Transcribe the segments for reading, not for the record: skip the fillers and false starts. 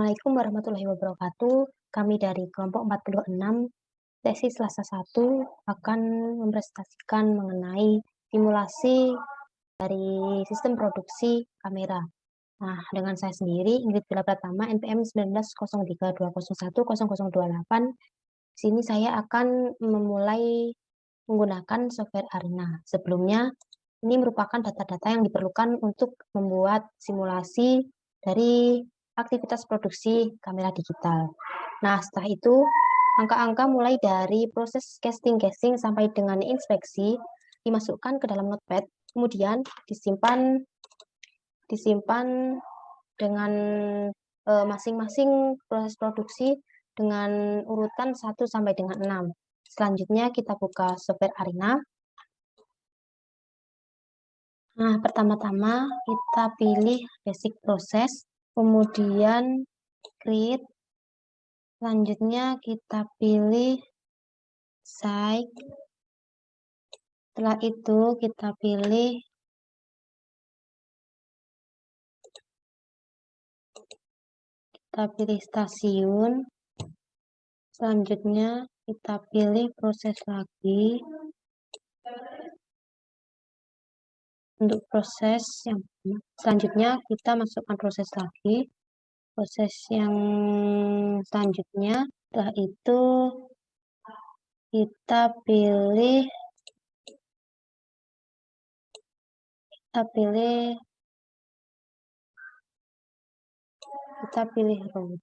Assalamualaikum warahmatullahi wabarakatuh. Kami dari kelompok 46 sesi Selasa 1 akan mempresentasikan mengenai simulasi dari sistem produksi kamera. Nah, dengan saya sendiri, Ingrid Bella Pratama, NPM 190320101028. Di sini saya akan memulai menggunakan software Arena. Sebelumnya, ini merupakan data-data yang diperlukan untuk membuat simulasi dari aktivitas produksi kamera digital. Nah, setelah itu, angka-angka mulai dari proses casting sampai dengan inspeksi dimasukkan ke dalam notepad, kemudian disimpan dengan masing-masing proses produksi dengan urutan 1 sampai dengan 6. Selanjutnya kita buka software Arena. Nah, pertama-tama kita pilih basic process, kemudian create, selanjutnya kita pilih site, setelah itu kita pilih stasiun, selanjutnya kita pilih proses lagi. Untuk proses yang selanjutnya kita masukkan proses lagi, proses yang selanjutnya. Setelah itu kita pilih root.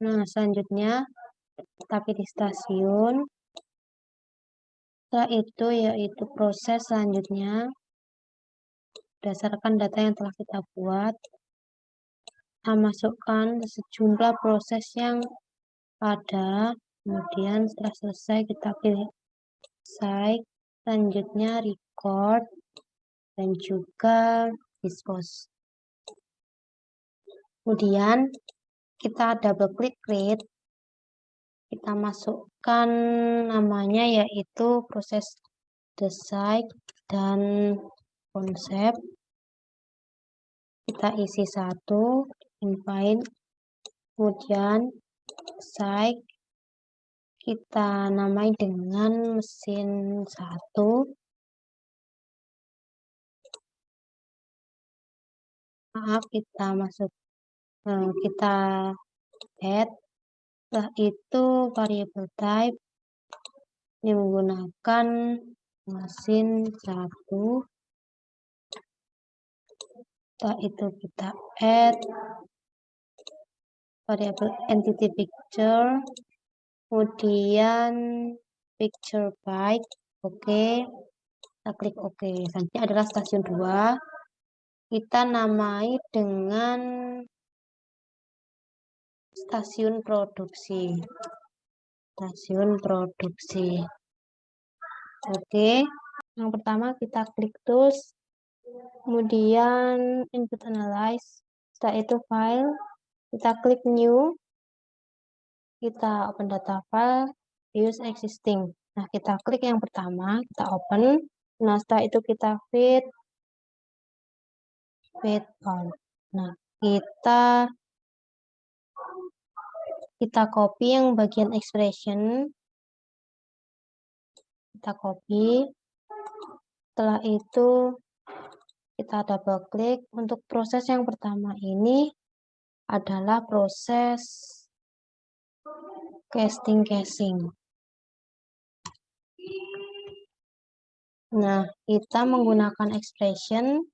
Nah, selanjutnya kita pilih stasiun. Setelah itu yaitu proses selanjutnya berdasarkan data yang telah kita buat. Kita masukkan sejumlah proses yang ada. Kemudian setelah selesai kita pilih site, selanjutnya record dan juga dispose. Kemudian kita double klik create, kita masukkan namanya yaitu proses design dan konsep. Kita isi 1, invite, kemudian site kita namai dengan mesin 1. Maaf, kita add. Setelah itu variable type ini menggunakan mesin 1. Setelah itu kita add variable entity picture, kemudian picture byte, oke. Kita klik oke. Selanjutnya adalah stasiun 2. Kita namai dengan stasiun produksi. Oke. Yang pertama kita klik tools, kemudian input analyze. Setelah itu file, kita klik new, kita open data file, use existing. Nah, kita klik yang pertama, kita open. Nah, setelah itu kita feed all. Nah, kita copy yang bagian expression. Kita copy. Setelah itu kita double klik. Untuk proses yang pertama ini adalah proses casting. Nah, kita menggunakan expression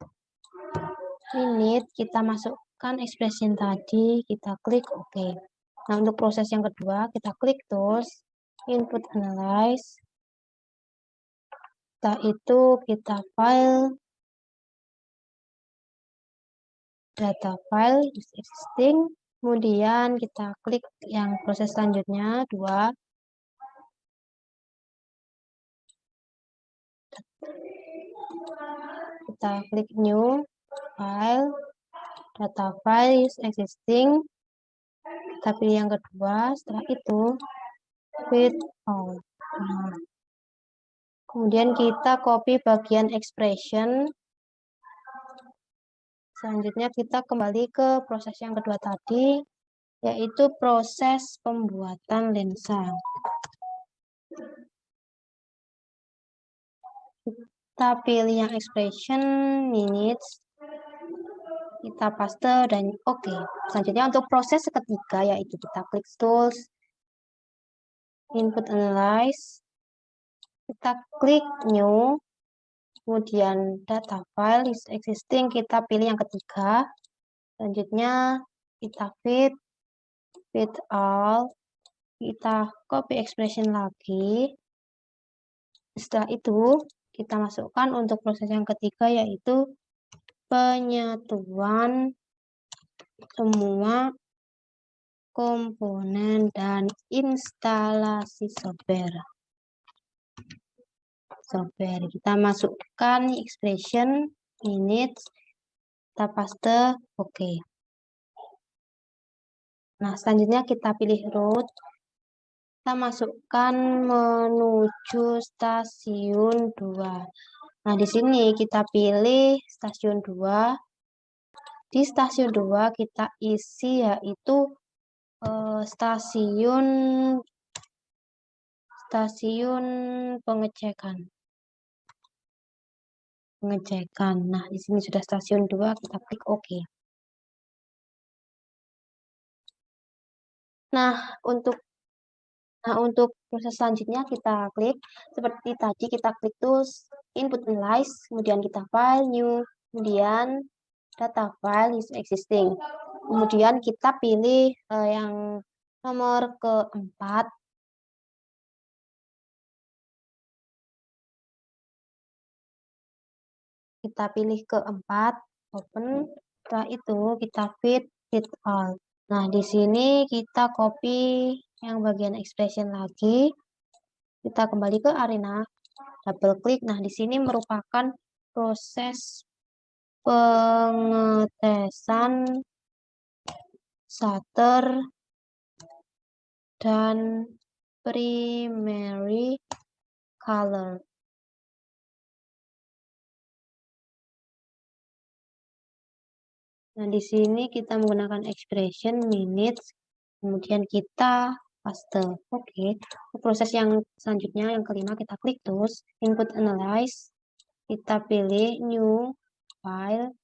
init, kita masukkan expression tadi, kita klik OK. Nah, untuk proses yang kedua, kita klik tools, input analyze. Setelah itu kita file, data file is existing, kemudian kita klik yang proses selanjutnya, 2. Kita klik new, file, data file is existing, kita pilih yang kedua, setelah itu feed all. Nah, kemudian kita copy bagian expression. Selanjutnya kita kembali ke proses yang kedua tadi, yaitu proses pembuatan lensa. Kita pilih yang expression, minutes, kita paste dan oke. Selanjutnya untuk proses ketiga yaitu kita klik tools, input analyze, kita klik new, kemudian data file is existing, kita pilih yang ketiga. Selanjutnya kita fit all, kita copy expression lagi. Setelah itu kita masukkan untuk proses yang ketiga yaitu penyatuan semua komponen dan instalasi software. Kita masukkan expression, minutes, kita paste, oke. Nah, selanjutnya kita pilih route. Kita masukkan menuju stasiun 2. Nah, di sini kita pilih stasiun 2. Di stasiun 2 kita isi yaitu stasiun pengecekan. Nah, di sini sudah stasiun 2, kita klik OK. Nah, untuk proses selanjutnya kita klik seperti tadi, kita klik tools, input analyze, kemudian kita file new, kemudian data file is existing. Kemudian kita pilih yang nomor keempat. Kita pilih keempat, open. Setelah itu kita fit all. Nah, di sini kita copy yang bagian expression lagi. Kita kembali ke arena, double klik. Nah, di sini merupakan proses pengetesan shutter dan primary color. Nah, di sini kita menggunakan expression, minutes, kemudian kita paste. Oke. Proses yang selanjutnya, yang kelima, kita klik tools, input analyze, kita pilih new file,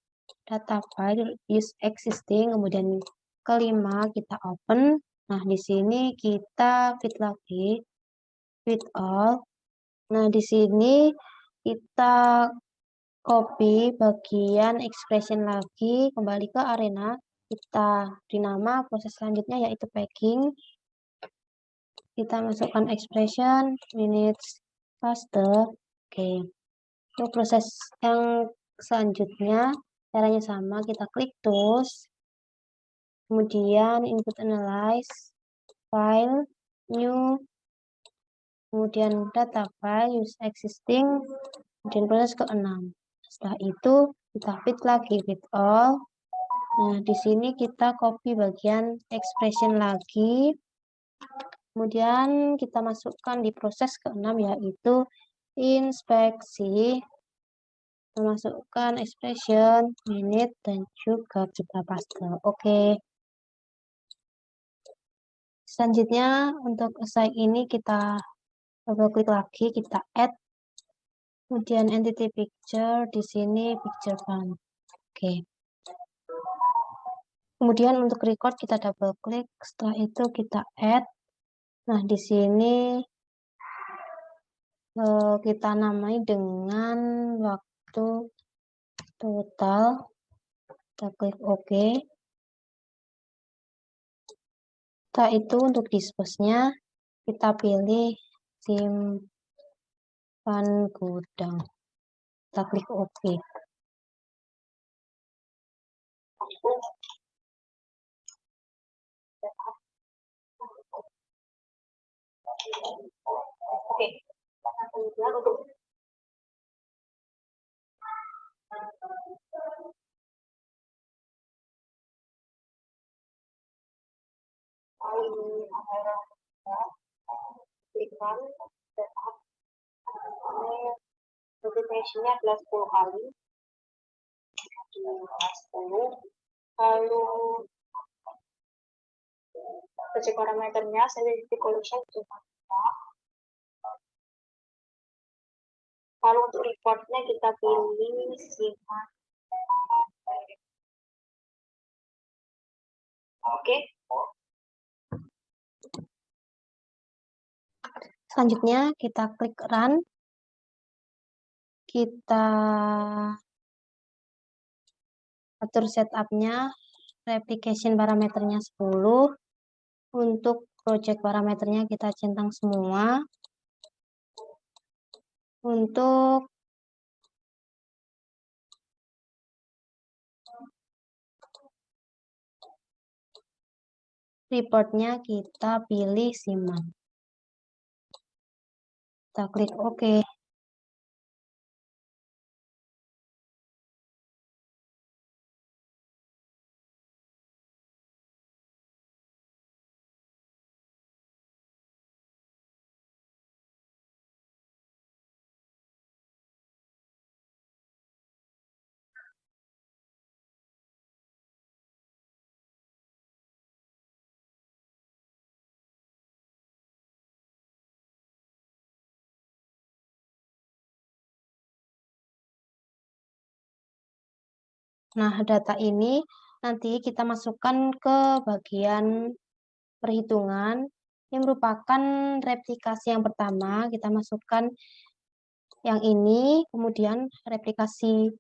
data file is existing, kemudian kelima kita open. Nah, di sini kita fit lagi, fit all. Nah, di sini kita copy bagian expression lagi, kembali ke arena, kita beri nama proses selanjutnya yaitu packing. Kita masukkan expression, minutes, paste. Oke. Untuk proses yang selanjutnya, caranya sama, kita klik tools, kemudian input analyze, file, new, kemudian data file use existing, kemudian proses ke-6. Setelah itu kita fit lagi, fit all. Nah, di sini kita copy bagian expression lagi. Kemudian kita masukkan di proses ke-6 yaitu inspeksi. Kita masukkan expression, minute, dan juga kita paste. Oke. Selanjutnya untuk assign ini kita double klik lagi, kita add. Kemudian entity picture, di sini picture font. Oke. Kemudian untuk record kita double klik, setelah itu kita add. Nah, di sini kita namai dengan waktu total. Kita klik OK. Setelah itu untuk dispose-nya kita pilih simpan gudang. Kita klik OK. Oke. Kemudian untuk klikkan setup, notifikasinya adalah 10 kali. Lalu project parameternya sensitivity collision cuma 4. Lalu untuk reportnya kita pilih Sigma. Oke. Selanjutnya kita klik run. Kita atur setup-nya, replication parameternya 10. Untuk project parameternya kita centang semua. Untuk reportnya kita pilih Siman. Kita klik OK. Nah, data ini nanti kita masukkan ke bagian perhitungan yang merupakan replikasi yang pertama. Kita masukkan yang ini, kemudian replikasi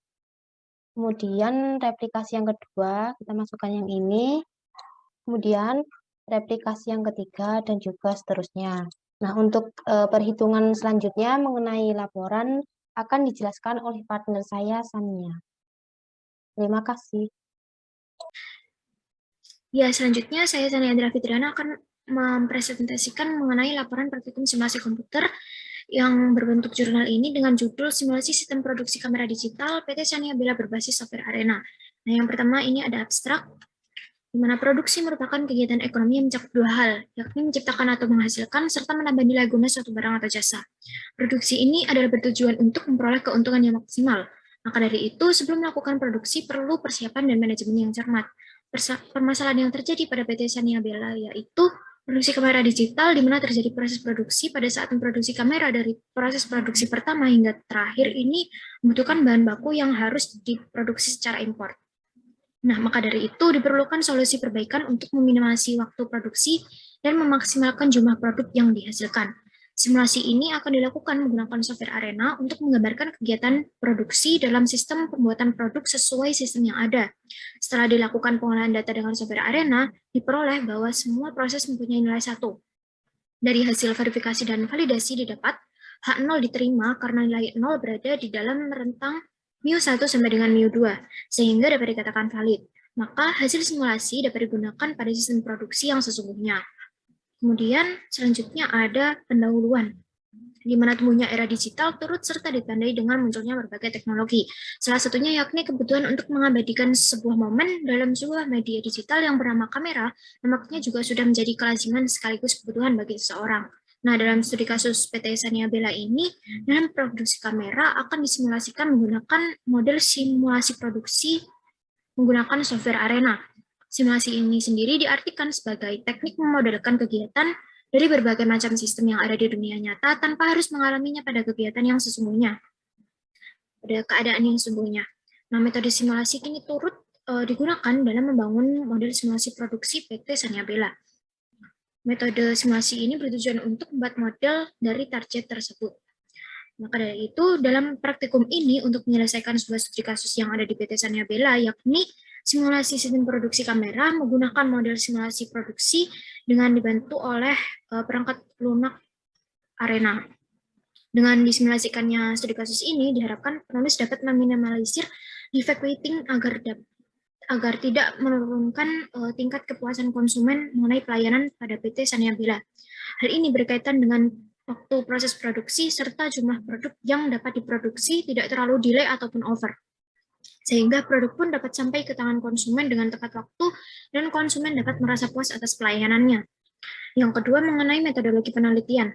yang kedua, kita masukkan yang ini, kemudian replikasi yang ketiga, dan juga seterusnya. Nah, untuk perhitungan selanjutnya mengenai laporan akan dijelaskan oleh partner saya, Samia. Terima kasih. Ya, selanjutnya saya Tania Andra Fitriana akan mempresentasikan mengenai laporan praktikum simulasi komputer yang berbentuk jurnal ini dengan judul Simulasi Sistem Produksi Kamera Digital PT Sania Bella berbasis software Arena. Nah, yang pertama ini ada abstrak, di mana produksi merupakan kegiatan ekonomi yang mencakup dua hal, yakni menciptakan atau menghasilkan, serta menambah nilai guna suatu barang atau jasa. Produksi ini adalah bertujuan untuk memperoleh keuntungan yang maksimal. Maka dari itu, sebelum melakukan produksi, perlu persiapan dan manajemen yang cermat. Permasalahan yang terjadi pada PT Sania Bella yaitu produksi kamera digital, di mana terjadi proses produksi pada saat memproduksi kamera dari proses produksi pertama hingga terakhir ini membutuhkan bahan baku yang harus diproduksi secara impor. Nah, maka dari itu diperlukan solusi perbaikan untuk meminimasi waktu produksi dan memaksimalkan jumlah produk yang dihasilkan. Simulasi ini akan dilakukan menggunakan software Arena untuk menggambarkan kegiatan produksi dalam sistem pembuatan produk sesuai sistem yang ada. Setelah dilakukan pengolahan data dengan software Arena, diperoleh bahwa semua proses mempunyai nilai 1. Dari hasil verifikasi dan validasi didapat, H0 diterima karena nilai 0 berada di dalam rentang μ1 sampai dengan μ2, sehingga dapat dikatakan valid. Maka hasil simulasi dapat digunakan pada sistem produksi yang sesungguhnya. Kemudian selanjutnya ada pendahuluan, di mana tumbuhnya era digital turut serta ditandai dengan munculnya berbagai teknologi. Salah satunya yakni kebutuhan untuk mengabadikan sebuah momen dalam sebuah media digital yang bernama kamera, nampaknya juga sudah menjadi kelaziman sekaligus kebutuhan bagi seseorang. Nah, dalam studi kasus PT Sania Bella ini, dalam produksi kamera akan disimulasikan menggunakan model simulasi produksi menggunakan software Arena. Simulasi ini sendiri diartikan sebagai teknik memodelkan kegiatan dari berbagai macam sistem yang ada di dunia nyata tanpa harus mengalaminya pada kegiatan yang sesungguhnya, pada keadaan yang sesungguhnya. Nah, metode simulasi ini turut digunakan dalam membangun model simulasi produksi PT Sania Bella. Metode simulasi ini bertujuan untuk membuat model dari target tersebut. Maka dari itu, dalam praktikum ini untuk menyelesaikan sebuah studi kasus yang ada di PT Sania Bella, yakni simulasi sistem produksi kamera menggunakan model simulasi produksi dengan dibantu oleh perangkat lunak Arena. Dengan disimulasikannya studi kasus ini, diharapkan penulis dapat meminimalisir defect weighting agar tidak menurunkan tingkat kepuasan konsumen mengenai pelayanan pada PT Sania Bella. Hal ini berkaitan dengan waktu proses produksi serta jumlah produk yang dapat diproduksi tidak terlalu delay ataupun over, sehingga produk pun dapat sampai ke tangan konsumen dengan tepat waktu dan konsumen dapat merasa puas atas pelayanannya. Yang kedua mengenai metodologi penelitian,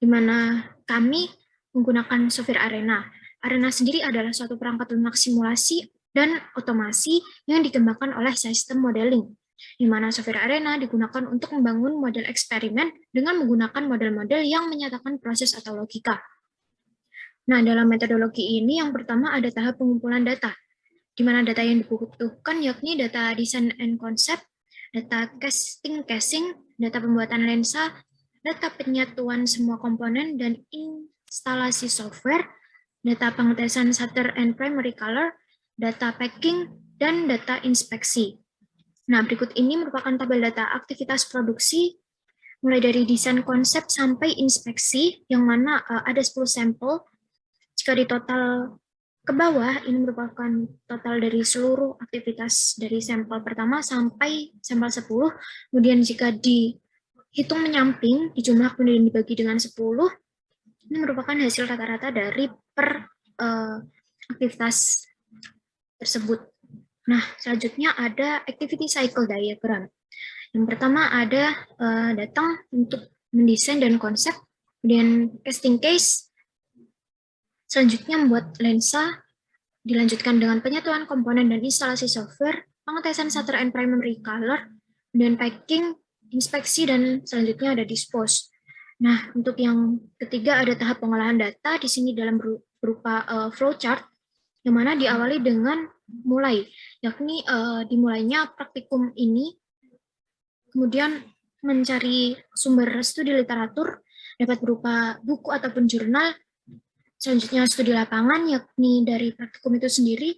di mana kami menggunakan software Arena. Arena sendiri adalah suatu perangkat lunak simulasi dan otomasi yang dikembangkan oleh sistem modeling, di mana software arena digunakan untuk membangun model eksperimen dengan menggunakan model-model yang menyatakan proses atau logika. Nah, dalam metodologi ini yang pertama ada tahap pengumpulan data, di mana data yang dibutuhkan yakni data desain and concept, data casing, data pembuatan lensa, data penyatuan semua komponen dan instalasi software, data pengetesan shutter and primary color, data packing, dan data inspeksi. Nah, berikut ini merupakan tabel data aktivitas produksi, mulai dari desain konsep sampai inspeksi, yang mana ada 10 sampel. Jika di total ke bawah, ini merupakan total dari seluruh aktivitas dari sampel pertama sampai sampel 10. Kemudian jika dihitung menyamping, dijumlah kemudian dibagi dengan 10, ini merupakan hasil rata-rata dari per aktivitas tersebut. Nah, selanjutnya ada activity cycle diagram. Yang pertama ada datang untuk mendesain dan konsep, kemudian casting case, selanjutnya membuat lensa, dilanjutkan dengan penyatuan komponen dan instalasi software, pengetesan shutter and primary color, dan packing, inspeksi, dan selanjutnya ada dispose. Nah, untuk yang ketiga ada tahap pengolahan data, di sini dalam berupa flowchart, yang mana diawali dengan mulai, yakni dimulainya praktikum ini, kemudian mencari sumber studi literatur, dapat berupa buku ataupun jurnal, selanjutnya studi lapangan, yakni dari praktikum itu sendiri,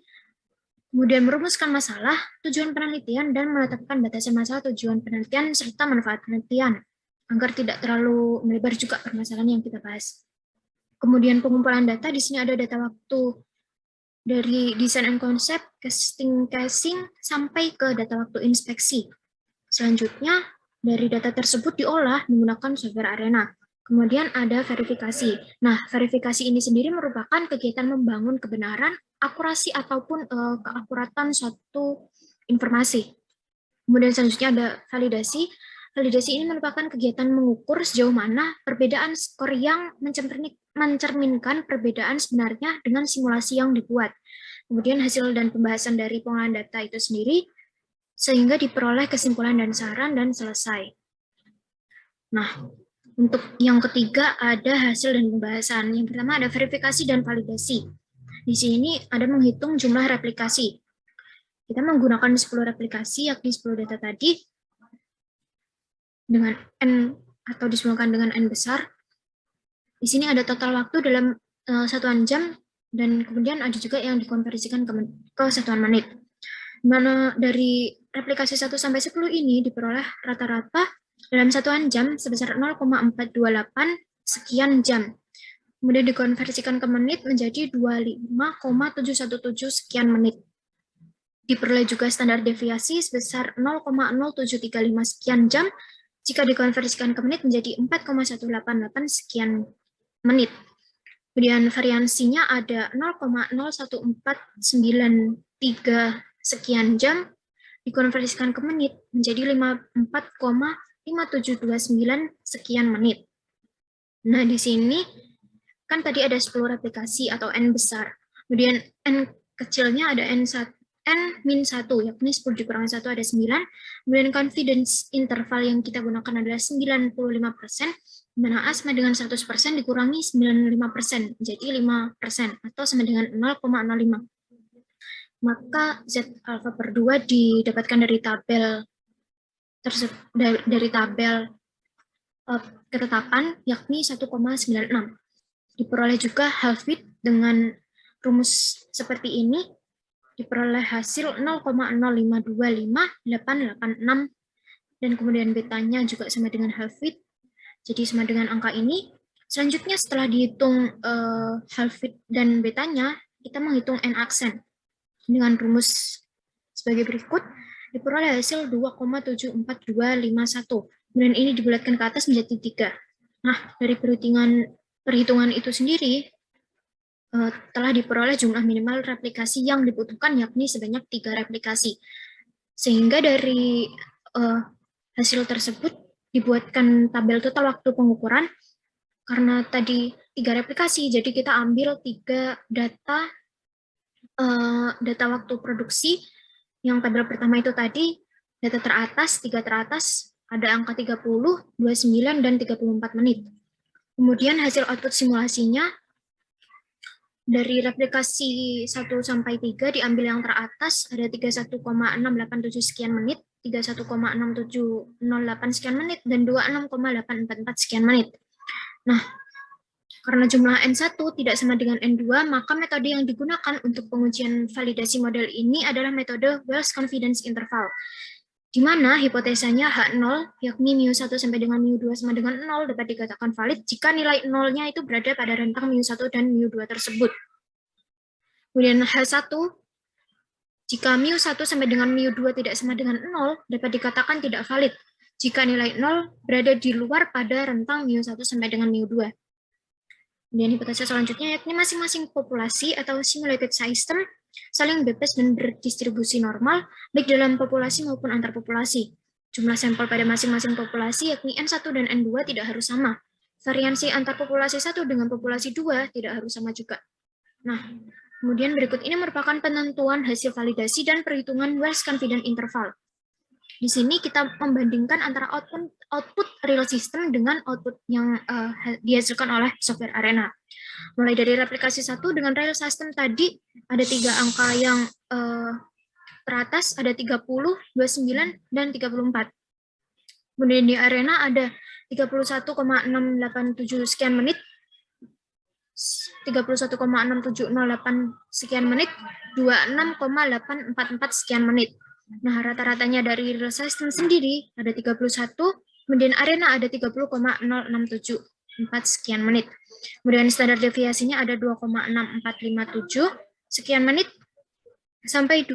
kemudian merumuskan masalah, tujuan penelitian, dan menetapkan batasan masalah, tujuan penelitian, serta manfaat penelitian, agar tidak terlalu melebar juga permasalahan yang kita bahas. Kemudian pengumpulan data, di sini ada data waktu dari desain and concept, casing, sampai ke data waktu inspeksi. Selanjutnya, dari data tersebut diolah menggunakan software arena. Kemudian ada verifikasi. Nah, verifikasi ini sendiri merupakan kegiatan membangun kebenaran, akurasi, ataupun keakuratan suatu informasi. Kemudian selanjutnya ada validasi. Validasi ini merupakan kegiatan mengukur sejauh mana perbedaan skor yang mencerminkan perbedaan sebenarnya dengan simulasi yang dibuat. Kemudian hasil dan pembahasan dari pengolahan data itu sendiri, sehingga diperoleh kesimpulan dan saran dan selesai. Nah, untuk yang ketiga ada hasil dan pembahasan. Yang pertama ada verifikasi dan validasi. Di sini ada menghitung jumlah replikasi. Kita menggunakan 10 replikasi, yakni 10 data tadi, dengan N atau disebutkan dengan N besar. Di sini ada total waktu dalam satuan jam, dan kemudian ada juga yang dikonversikan ke satuan menit. Mana dari replikasi 1 sampai 10 ini diperoleh rata-rata dalam satuan jam sebesar 0,428 sekian jam. Kemudian dikonversikan ke menit menjadi 25,717 sekian menit. Diperoleh juga standar deviasi sebesar 0,0735 sekian jam. Jika dikonversikan ke menit menjadi 4,188 sekian menit. Kemudian variansinya ada 0,01493 sekian jam, dikonversikan ke menit menjadi 54,5729 sekian menit. Nah, di sini kan tadi ada 10 replikasi atau N besar. Kemudian N kecilnya ada N1, N-1, yakni 10 dikurangi 1 ada 9. Kemudian confidence interval yang kita gunakan adalah 95%, di mana A sama dengan 100% dikurangi 95%, jadi 5%, atau sama dengan 0,05. Maka Z alfa per 2 didapatkan dari tabel ketetapan, yakni 1,96. Diperoleh juga half width dengan rumus seperti ini, diperoleh hasil 0,0525886, dan kemudian betanya juga sama dengan half width, jadi sama dengan angka ini. Selanjutnya setelah dihitung half width dan betanya, kita menghitung N aksen dengan rumus sebagai berikut, diperoleh hasil 2,74251, kemudian ini dibulatkan ke atas menjadi 3. Nah, dari perhitungan itu sendiri, telah diperoleh jumlah minimal replikasi yang dibutuhkan, yakni sebanyak 3 replikasi. Sehingga dari hasil tersebut dibuatkan tabel total waktu pengukuran. Karena tadi 3 replikasi, jadi kita ambil 3 data data waktu produksi yang tabel pertama itu tadi, data teratas, 3 teratas, ada angka 30, 29, dan 34 menit. Kemudian hasil output simulasinya dari replikasi 1 sampai 3 diambil yang teratas, ada 31,687 sekian menit, 31,6708 sekian menit, dan 26,844 sekian menit. Nah, karena jumlah N1 tidak sama dengan N2, maka metode yang digunakan untuk pengujian validasi model ini adalah metode Wells Confidence Interval, di mana hipotesanya H0, yakni mu1 sampai dengan mu2 sama dengan 0, dapat dikatakan valid jika nilai 0-nya itu berada pada rentang mu1 dan mu2 tersebut. Kemudian H1, jika mu1 sampai dengan mu2 tidak sama dengan 0, dapat dikatakan tidak valid jika nilai 0 berada di luar pada rentang mu1 sampai dengan mu2. Kemudian hipotesa selanjutnya yakni masing-masing populasi atau simulated system saling bebas dan berdistribusi normal, baik dalam populasi maupun antar populasi. Jumlah sampel pada masing-masing populasi, yakni N1 dan N2, tidak harus sama. Variansi antar populasi 1 dengan populasi 2 tidak harus sama juga. Nah, kemudian berikut ini merupakan penentuan hasil validasi dan perhitungan Wells Confidence Interval. Di sini kita membandingkan antara output real system dengan output yang dihasilkan oleh software Arena. Mulai dari replikasi 1 dengan real system tadi, ada 3 angka yang teratas, ada 30, 29, dan 34. Kemudian di Arena ada 31,687 sekian menit, 31,6708 sekian menit, 26,844 sekian menit. Nah, rata-ratanya dari real system sendiri ada 31, kemudian Arena ada 30,067. 4 sekian menit. Kemudian standar deviasinya ada 2,6457 sekian menit sampai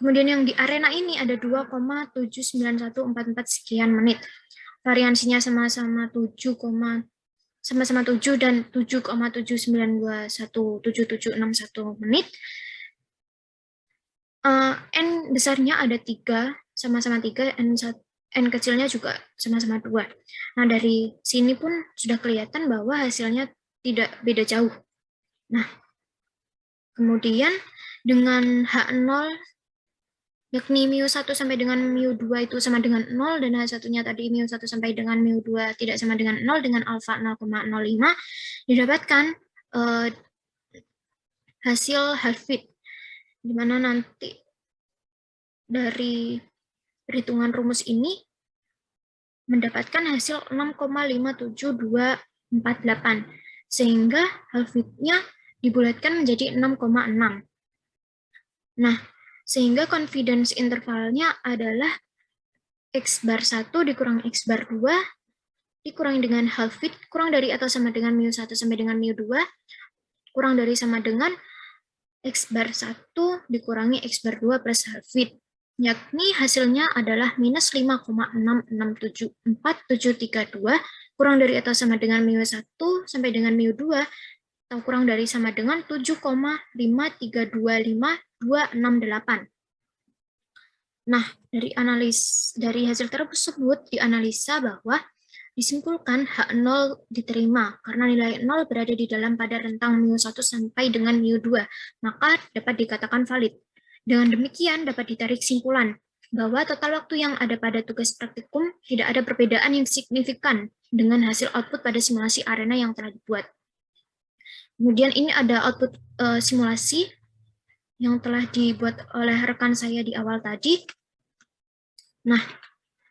kemudian yang di Arena ini ada 2,79144 sekian menit. Variansinya sama-sama 7 dan 7,79217761 menit. N besarnya ada 3, sama-sama 3, N kecilnya juga sama-sama 2. Nah, dari sini pun sudah kelihatan bahwa hasilnya tidak beda jauh. Nah, kemudian dengan H0, yakni mu1 sampai dengan mu2 itu sama dengan 0, dan H1-nya tadi mu1 sampai dengan mu2 tidak sama dengan 0, dengan alfa 0,05, didapatkan hasil half-fit, di mana nanti dari perhitungan rumus ini mendapatkan hasil 6,57248, sehingga half-fit-nya dibulatkan menjadi 6,6. Nah, sehingga confidence intervalnya adalah X bar 1 dikurang X bar 2 dikurang dengan half-fit kurang dari atau sama dengan mu1 sampai dengan mu2 kurang dari sama dengan X bar 1 dikurangi X bar 2 plus half-fit, yakni hasilnya adalah minus 5,6674732 kurang dari atau sama dengan mu1 sampai dengan mu2 atau kurang dari sama dengan 7,5325268. Nah, dari hasil tersebut dianalisa bahwa disimpulkan H0 diterima karena nilai 0 berada di dalam pada rentang mu1 sampai dengan mu2, maka dapat dikatakan valid. Dengan demikian dapat ditarik kesimpulan bahwa total waktu yang ada pada tugas praktikum tidak ada perbedaan yang signifikan dengan hasil output pada simulasi Arena yang telah dibuat. Kemudian ini ada output simulasi yang telah dibuat oleh rekan saya di awal tadi. Nah,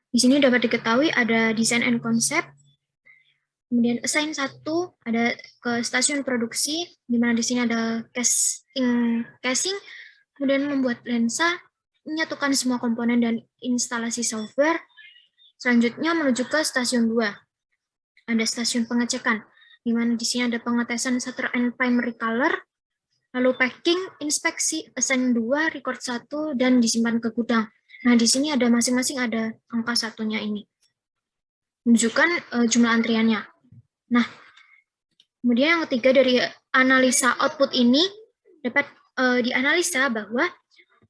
di sini dapat diketahui ada desain and concept, kemudian assign 1 ada ke stasiun produksi, di mana di sini ada casing, kemudian membuat lensa, menyatukan semua komponen dan instalasi software. Selanjutnya menuju ke stasiun 2, ada stasiun pengecekan, di mana di sini ada pengetesan shutter and primary color, lalu packing, inspeksi, assign 2, record 1, dan disimpan ke gudang. Nah, di sini ada masing-masing ada angka satunya ini. Menunjukkan jumlah antriannya. Nah, kemudian yang ketiga dari analisa output ini dapat dianalisa bahwa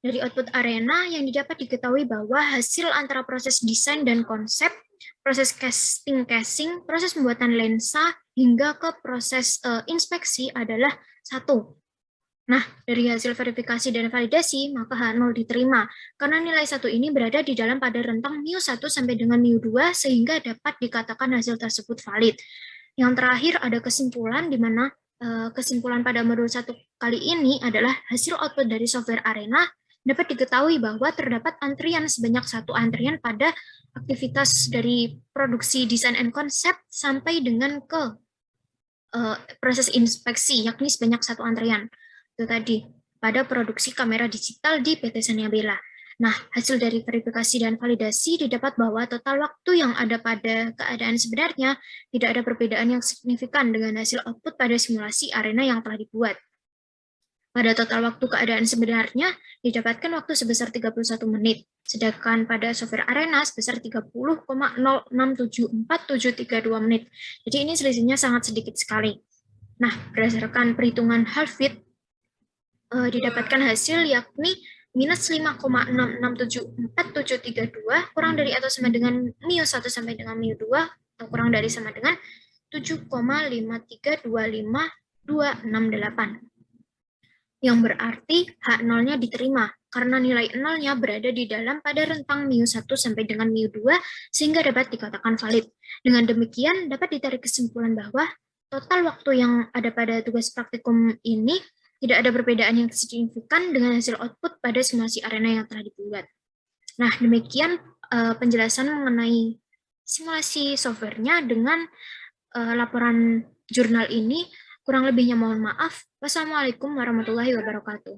dari output Arena yang didapat diketahui bahwa hasil antara proses desain dan konsep, proses casing, proses pembuatan lensa, hingga ke proses inspeksi adalah satu. Nah, dari hasil verifikasi dan validasi, maka H0 diterima, karena nilai 1 ini berada di dalam pada rentang μ1 sampai dengan μ2, sehingga dapat dikatakan hasil tersebut valid. Yang terakhir ada kesimpulan, di mana kesimpulan pada modul 1 kali ini adalah hasil output dari software Arena dapat diketahui bahwa terdapat antrian sebanyak 1 antrian pada aktivitas dari produksi desain and concept sampai dengan ke proses inspeksi, yakni sebanyak 1 antrian. Itu tadi, pada produksi kamera digital di PT Sanaya Bella. Nah, hasil dari verifikasi dan validasi didapat bahwa total waktu yang ada pada keadaan sebenarnya tidak ada perbedaan yang signifikan dengan hasil output pada simulasi Arena yang telah dibuat. Pada total waktu keadaan sebenarnya didapatkan waktu sebesar 31 menit, sedangkan pada software Arena sebesar 30,06747732 menit. Jadi ini selisihnya sangat sedikit sekali. Nah, berdasarkan perhitungan Halfit, didapatkan hasil yakni minus 5,66747732 kurang dari atau sama dengan μ1 sampai dengan μ2 atau kurang dari sama dengan 7,5325268. Yang berarti H0-nya diterima karena nilai 0-nya berada di dalam pada rentang μ1 sampai dengan μ2 sehingga dapat dikatakan valid. Dengan demikian dapat ditarik kesimpulan bahwa total waktu yang ada pada tugas praktikum ini tidak ada perbedaan yang signifikan dengan hasil output pada simulasi Arena yang telah dibuat. Nah, demikian penjelasan mengenai simulasi softwarenya dengan laporan jurnal ini. Kurang lebihnya mohon maaf. Wassalamualaikum warahmatullahi wabarakatuh.